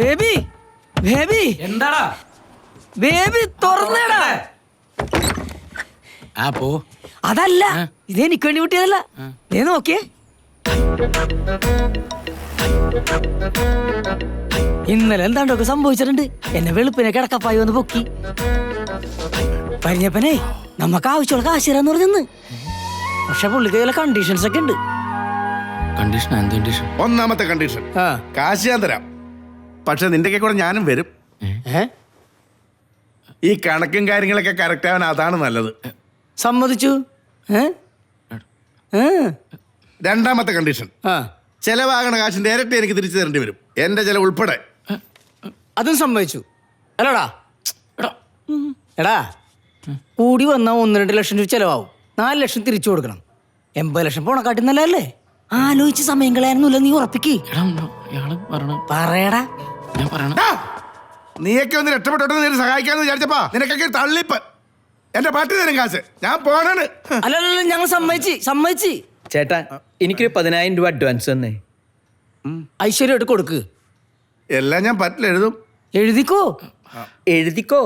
Baby baby എന്താടാ baby തുറന്നേടാ. ആ പോ. അതല്ല, ഇതെനിക്ക് വേണ്ടി വിട്ടിയതല്ല. നീ നോക്കിയേ, ഇന്നലെ എന്താണ്ടൊക്കെ സംഭവിച്ചിട്ടുണ്ട്. എന്നെ വെളുപ്പിനെ കിടക്കപ്പായി വന്ന് പൊക്കി പരിഞ്ഞപ്പനെ നമുക്ക് ആവശ്യമുള്ള കാശിരാന്ന് പറഞ്ഞെന്ന്. പക്ഷെ പുള്ളിക്ക് ചില കണ്ടീഷൻസ് ഒക്കെ ഉണ്ട്. കണ്ടീഷൻ എന്ത് കണ്ടീഷൻ? ഒന്നാമത്തെ കണ്ടീഷൻ, കാശ് ഞാൻ തരാം, പക്ഷെ നിന്റെ കൂടെ ഞാനും വരും. ഈ കണക്കും കാര്യങ്ങളൊക്കെ കറക്റ്റ് ആവാൻ അതാണ് നല്ലത്. സമ്മതിച്ചു. രണ്ടാമത്തെ കണ്ടീഷൻ, ചെലവാകണ കാശിന്റെ ഇരട്ടി എനിക്ക് തിരിച്ചു തരേണ്ടി വരും, എന്റെ ചെലവ് ഉൾപ്പെടെ. അതും സമ്മതിച്ചു അല്ലടാ. എടാ കൂടി വന്നാൽ 1-2 ലക്ഷം രൂപ ചെലവാകും. 4 ലക്ഷം തിരിച്ചു കൊടുക്കണം. 80 ലക്ഷം പോണക്കാട്ടി നല്ലല്ലേ? ആലോചിച്ച് സമയം കളയാനൊന്നുമില്ല. നീ ഉറപ്പിക്കേ പറയടാ. ഞാൻ പറയണം. നീയൊക്കെ ഒന്ന് രക്ഷപ്പെട്ടോട്ട് നീ സഹായിക്കാന്ന് വിചാരിച്ചപ്പാ നിനക്കൊക്കെ തള്ളിപ്പ്. എന്റെ പാട്ടി തരും കാശ്, ഞാൻ പോണാണ്. അല്ലല്ല, ഞങ്ങൾ സമ്മതിച്ച്. ചേട്ടാ എനിക്കൊരു 10,000 രൂപ അഡ്വാൻസ് തന്നേ. ഐശ്വര്യമായിട്ട് കൊടുക്ക്. എല്ലാം ഞാൻ പറ്റില്ല എഴുതും. എഴുതിക്കോ. എഴുതിക്കോ.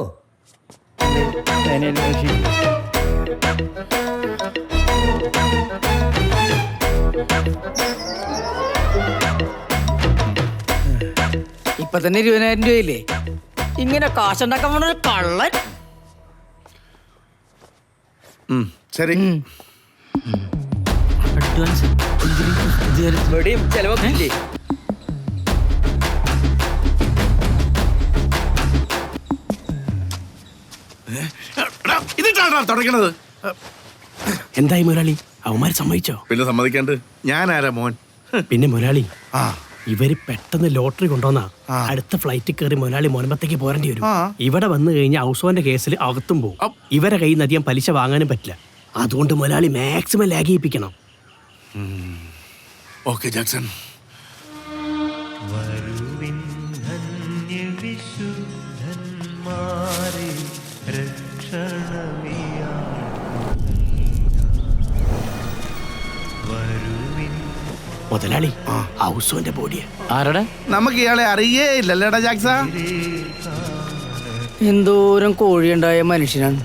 ഇപ്പൊ തന്നെ 20,000 രൂപയില്ലേ? ഇങ്ങനെ കാശുണ്ടാക്കാൻ പോണ ഒരു കള്ളൻ. ശരി, അഡ്വാൻസ് ഇവിടെയും ചെലവൊക്കെ ഇല്ലേ? ഇതിട്ടാണോ തുടങ്ങണത്? എന്തായി മുരളി, അവന്മാര് സമ്മതിച്ചോ? പിന്നെ സമ്മതിക്കാണ്ട് ഞാൻ ആരാ മോൻ? പിന്നെ മുരളി, ആ ഇവര് പെട്ടെന്ന് ലോട്ടറി കൊണ്ടുവന്നാ അടുത്ത ഫ്ലൈറ്റിൽ കയറി മുരളി മോനമ്പത്തേക്ക് പോരേണ്ടി വരും. ഇവിടെ വന്നു കഴിഞ്ഞാൽ ഹൗസോന്റെ കേസിൽ അകത്തും പോകും. ഇവരെ കയ്യിൽ നിന്ന് അധികം പലിശ വാങ്ങാനും പറ്റില്ല. അതുകൊണ്ട് മുരളി മാക്സിമം ലാഗ് ചെയ്യിപ്പിക്കണം. Okay Jackson. മുതലാളി, ഹൗസോന്റെ ബോഡിയെ ആരുടെ? നമുക്ക് ഇയാളെ അറിയേ ഇല്ലല്ലേടാ ജാക്സ. എന്തോരം കോഴിയുണ്ടായ മനുഷ്യനാണ്.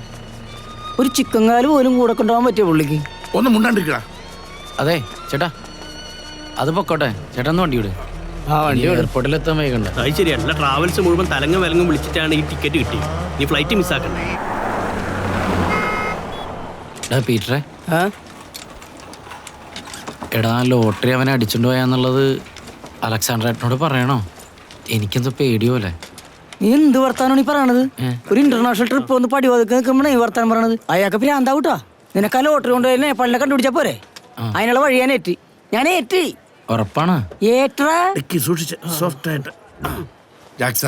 ഒരു ചിക്കൻ കാല് പോലും കൂടെ കൊണ്ടുപോകാൻ പറ്റിയ പുള്ളിക്ക്. ഒന്ന് മുണ്ടാണ്ടിരിക്കടാ. അതെ ചേട്ടാ, അത് പൊക്കോട്ടെ. ചേട്ടന്ന് വണ്ടി വിട്. എയർപോർട്ടിൽ എത്താൻ വൈകണ്ട. അത് ശരിയല്ല, ട്രാവൽസ് മുഴുവൻ തലങ്ങും വിലങ്ങും വിളിച്ചിട്ടാണ് ഈ ടിക്കറ്റ് കിട്ടിയത്. നീ ഫ്ലൈറ്റ് മിസ്സാക്കണ്ടേ? പീറ്ററെ, ആ എടാ ലോട്ടറി അവനെ അടിച്ചുകൊണ്ട് പോയാന്നുള്ളത് അലക്സാണ്ടർ ഏട്ടനോട് പറയണോ? എനിക്കെന്തോ പേടിയോലെ. നീ എന്ത് വർത്താനാണ് ഈ പറയണത്? ഒരു ഇന്റർനാഷണൽ ട്രിപ്പ് ഒന്ന് പടി വതുക്കി നിൽക്കുമ്പോഴേ ഈ വർത്താനം പറയണത്. അയാൾക്ക് ഭ്രാന്താവൂട്ടാ. നിനക്ക് ആ ലോട്ടറി കൊണ്ട് നേപ്പാളിനെ കണ്ടുപിടിച്ചാ പോരെ? അതിനുള്ള വഴി ഞാൻ ഏറ്റി. ഉറപ്പാണ്? ഏറ്റാ സൂക്ഷിച്ച് സോഫ്റ്റ് ആയിട്ട്. ജാക്സ,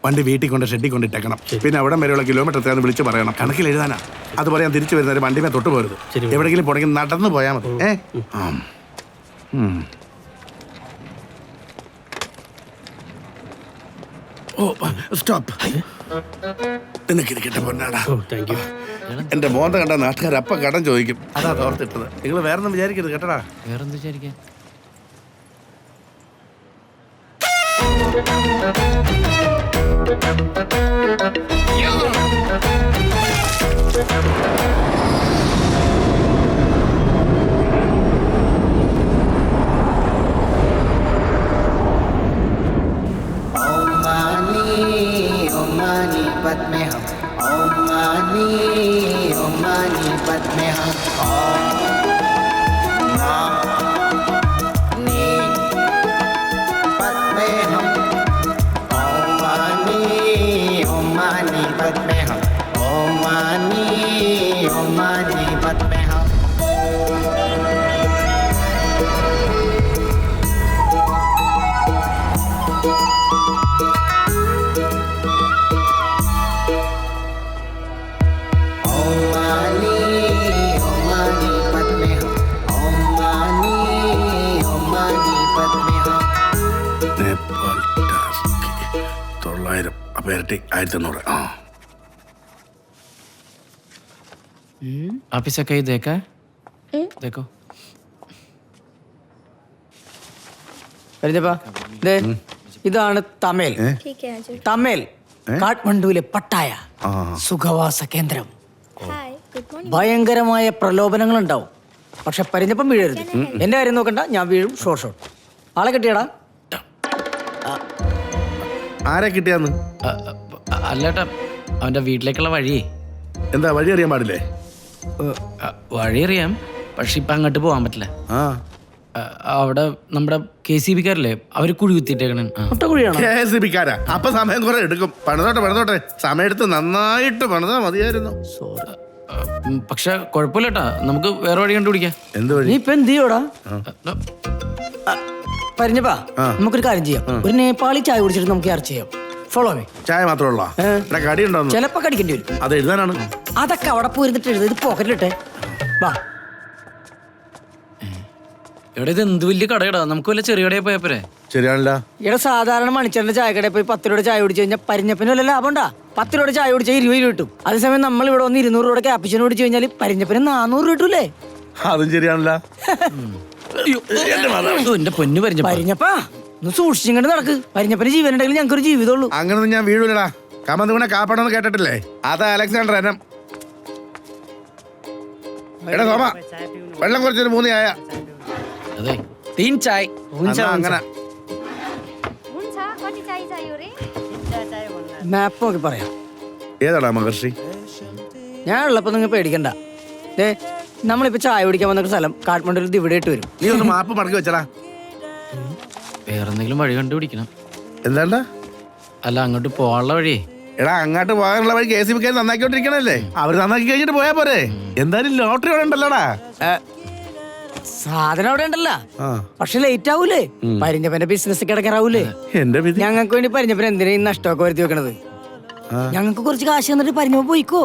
വണ്ടി വീട്ടിൽ കൊണ്ട് ഷെഡിൽ കൊണ്ടിട്ടേക്കണം. പിന്നെ അവിടെ വരെയുള്ള കിലോമീറ്റർ എത്രയാന്ന് വിളിച്ച് പറയണം. കണക്കിൽ എഴുതാനാ. അതുപോലെ ഞാൻ തിരിച്ചു വരുന്നവരെ വണ്ടിമേ തൊട്ട് പോരുത്. എവിടെയെങ്കിലും പോണെങ്കിൽ നടന്നു പോയാൽ മതി. സ്റ്റോപ്പ്. നിനക്കിരിക്കട്ടെ പൊന്നാടാ. എന്റെ മോന്ത കണ്ട നാട്ടുകാർ അപ്പ കടം ചോദിക്കും. അതാ തോർത്തിട്ടത്. നിങ്ങൾ വേറൊന്നും വിചാരിക്കരുത് കേട്ടടാ. വേറെന്ത് വിചാരിക്കാൻ? നേപ്പാൾ ടാസ്കി 900 അപ്പൊ ഇരട്ടി 1900. आप इसे कहीं देखा है? देखो. പരിഞ്ഞപ്പാ, ദേ ഇതാണ് തമേൽ. ठीक है अजय. തമേൽ കാഠ്മണ്ഡുവിലെ പട്ടായ ആ. സുഖവാസ കേന്ദ്രം. Hi good morning. ഭയങ്കരമായ പ്രലോഭനങ്ങൾ ഉണ്ടാവും, പക്ഷെ പരിഞ്ഞപ്പം വീഴരുത്. എന്റെ കാര്യം നോക്കണ്ട, ഞാൻ വീഴും. ഷോട്ട്. ആളെ കിട്ടിയടാ? ആരെ കിട്ടിയാന്ന്? അല്ലേട്ടാ, അവന്റെ വീട്ടിലേക്കുള്ള വഴിയേ. എന്താ വഴി അറിയാൻ പാടില്ലേ? വഴി അറിയാം, പക്ഷെ ഇപ്പൊ അങ്ങോട്ട് പോകാൻ പറ്റില്ല. ആ അവിടെ നമ്മുടെ KCB-ക്കാരല്ലേ, അവര് കുഴി കുത്തിയിട്ടേക്കണ. മുട്ടക്കുഴിയാണോ? KSB-ക്കാരാ? അപ്പൊ സമയം കുറെ എടുക്കും. പണിതോട്ടെ സമയം എടുത്ത് നന്നായിട്ട് പണിതാ മതിയായിരുന്നു. പക്ഷെ കുഴപ്പമില്ലട്ടാ, നമുക്ക് വേറെ വഴി കണ്ടുപിടിക്കാം. എന്ത് വഴി? നീ ഇപ്പൊ എന്ത് ചെയ്യോടാ? പരിഞ്ഞപ്പാ, നമുക്കൊരു കാര്യം ചെയ്യാം. ഒരു നേപ്പാളി ചായ കുടിച്ചിട്ട് നമുക്ക് ചർച്ച ചെയ്യാം. Follow me. ചായ മാത്രമുള്ള ഇവിടെ കടി ഉണ്ടോന്ന്? ചിലപ്പോ കടിക്കേണ്ടി വരും. അത് എഴുതാനാണ്. അതൊക്കെ അവിടെ പോയിരുന്നിട്ട് എഴുതി, ഇത് പോക്കറ്റിലിട്ടെ. വാ. എവിടെ ഇത് എന്ത് വലിയ കടയടാ, നമുക്ക് വല്ല ചെറിയ കടയിൽ പോയപ്പോരെ? ശരിയാണല്ല. ഇവിടെ സാധാരണ മണിച്ചേരന്റെ ചായക്കടയിൽ പോയി 10 രൂപയുടെ ചായ കുടിച്ചു കഴിഞ്ഞാൽ പരിഞ്ഞപ്പന് വല്ല ലാഭം ഉണ്ടാ? 10 രൂപയുടെ ചായ കുടിച്ചാൽ 20 രൂപ കിട്ടും. അതേസമയം നമ്മൾ ഇവിടെ വന്ന് 200 രൂപയുടെ ക്യാപ്പിച്ചിന് കുടിച്ചു കഴിഞ്ഞാൽ പരിഞ്ഞപ്പന് 400 രൂപ കിട്ടൂലേ? അതും ശരിയാണല്ല. എന്റെ പൊന്നു പരിഞ്ഞപ്പ. പരിഞ്ഞപ്പാ, ഒന്ന് സൂക്ഷിച്ചിങ്ങോട്ട് നടക്ക്. പരിഞ്ഞപ്പന് ജീവൻ ഉണ്ടെങ്കിൽ ഞങ്ങൾക്കൊരു ജീവിതമുള്ളൂ. അങ്ങനൊന്നും ഞാൻ വീഴൂലടാ. കമന്തുകൂടെ കാപ്പാടൊന്നും കേട്ടിട്ടില്ലേ? അതാ അലക്സാണ്ടർ എനം. എടാ സോമ, വെള്ളം കുറച്ചൊരു 3 ചായ. അതെ, 3 ചായ. അങ്ങനെ हुन्छ कति चाहियो रे? മാപ്പ് നോക്കി പറയാം. ഏതാടാ മഹർഷി? ഞാൻ ഉള്ളപ്പോ നിങ്ങൾ പേടിക്കണ്ട. നമ്മളിപ്പോ ചായ കുടിക്കാൻ വന്ന സ്ഥലം കാഠ്മണ്ഡുവിൽ ഇവിടെ ഇട്ട് വരും. നീ ഒന്ന് മാപ്പ് മടക്കി വെച്ചടാ. വേറെന്തെങ്കിലും വഴി കണ്ടുപിടിക്കണം. എന്താണ്ടാ? അല്ല, അങ്ങോട്ട് പോകാനുള്ള വഴിയേ. എടാ, അങ്ങോട്ട് പോകാനുള്ള വഴി KSB-ക്കാർ നന്നാക്കിക്കൊണ്ടിരിക്കണല്ലേ? അവര് നന്നാക്കി കഴിഞ്ഞിട്ട് പോയാ പോരെ? എന്തായാലും ലോട്ടറി അവിടെ ഉണ്ടല്ലോടാ. സാധനം അവിടെ ഉണ്ടല്ല, ആ. പക്ഷെ ലേറ്റ് ആവൂലേ? പരിഞ്ഞപ്പന്റെ ബിസിനസ് കിടക്കാറാവൂലേ? എന്റെ വിധി. ഞങ്ങൾക്ക് വേണ്ടി പരിഞ്ഞപ്പൻ എന്തിനാ ഈ നഷ്ടമൊക്കെ വരുത്തി വെക്കണത്? ഞങ്ങൾക്ക് കുറച്ച് കാശ് തന്നിട്ട് പരിഞ്ഞപ്പൻ പോയിക്കോ,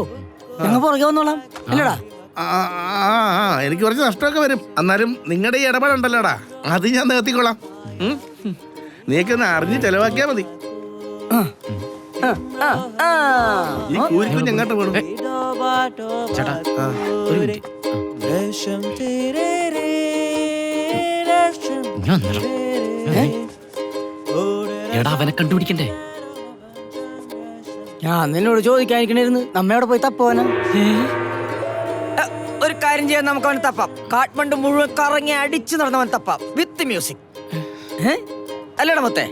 ഞങ്ങൾ പുറകെ വന്നോളാം. അല്ലടാ? എനിക്ക് കുറച്ച് നഷ്ടമൊക്കെ വരും, എന്നാലും നിങ്ങളുടെ ഈ ഇടപാടുണ്ടല്ലോടാ, അത് ഞാൻ നികത്തിക്കൊള്ളാം. നീയൊക്കെ ഒന്ന് അറിഞ്ഞ് ചെലവാക്കിയാ മതി. ഈ കൂലിക്കും ഞങ്ങോട്ട് വേണം. ചേട്ടാ, ഒരു മിനിറ്റ്. ഇങ്ങ് വന്നെടാ. എടാ, അവനെ കണ്ടുപിടിക്കണ്ടേ? ഞാൻ നിന്നോട് ചോദിക്കാനിരിക്കണിരുന്നു, നമ്മയോടെ പോയി തപ്പോന. ഒരു കാര്യം ചെയ്യാൻ, നമുക്ക് അവന് തപ്പാം. കാഠ്മണ്ഡു മുഴുവൻ കറങ്ങി അടിച്ചു നടന്നവൻ തപ്പാം, വിത്ത് മ്യൂസിക്. അല്ലടാ മൊത്തേ?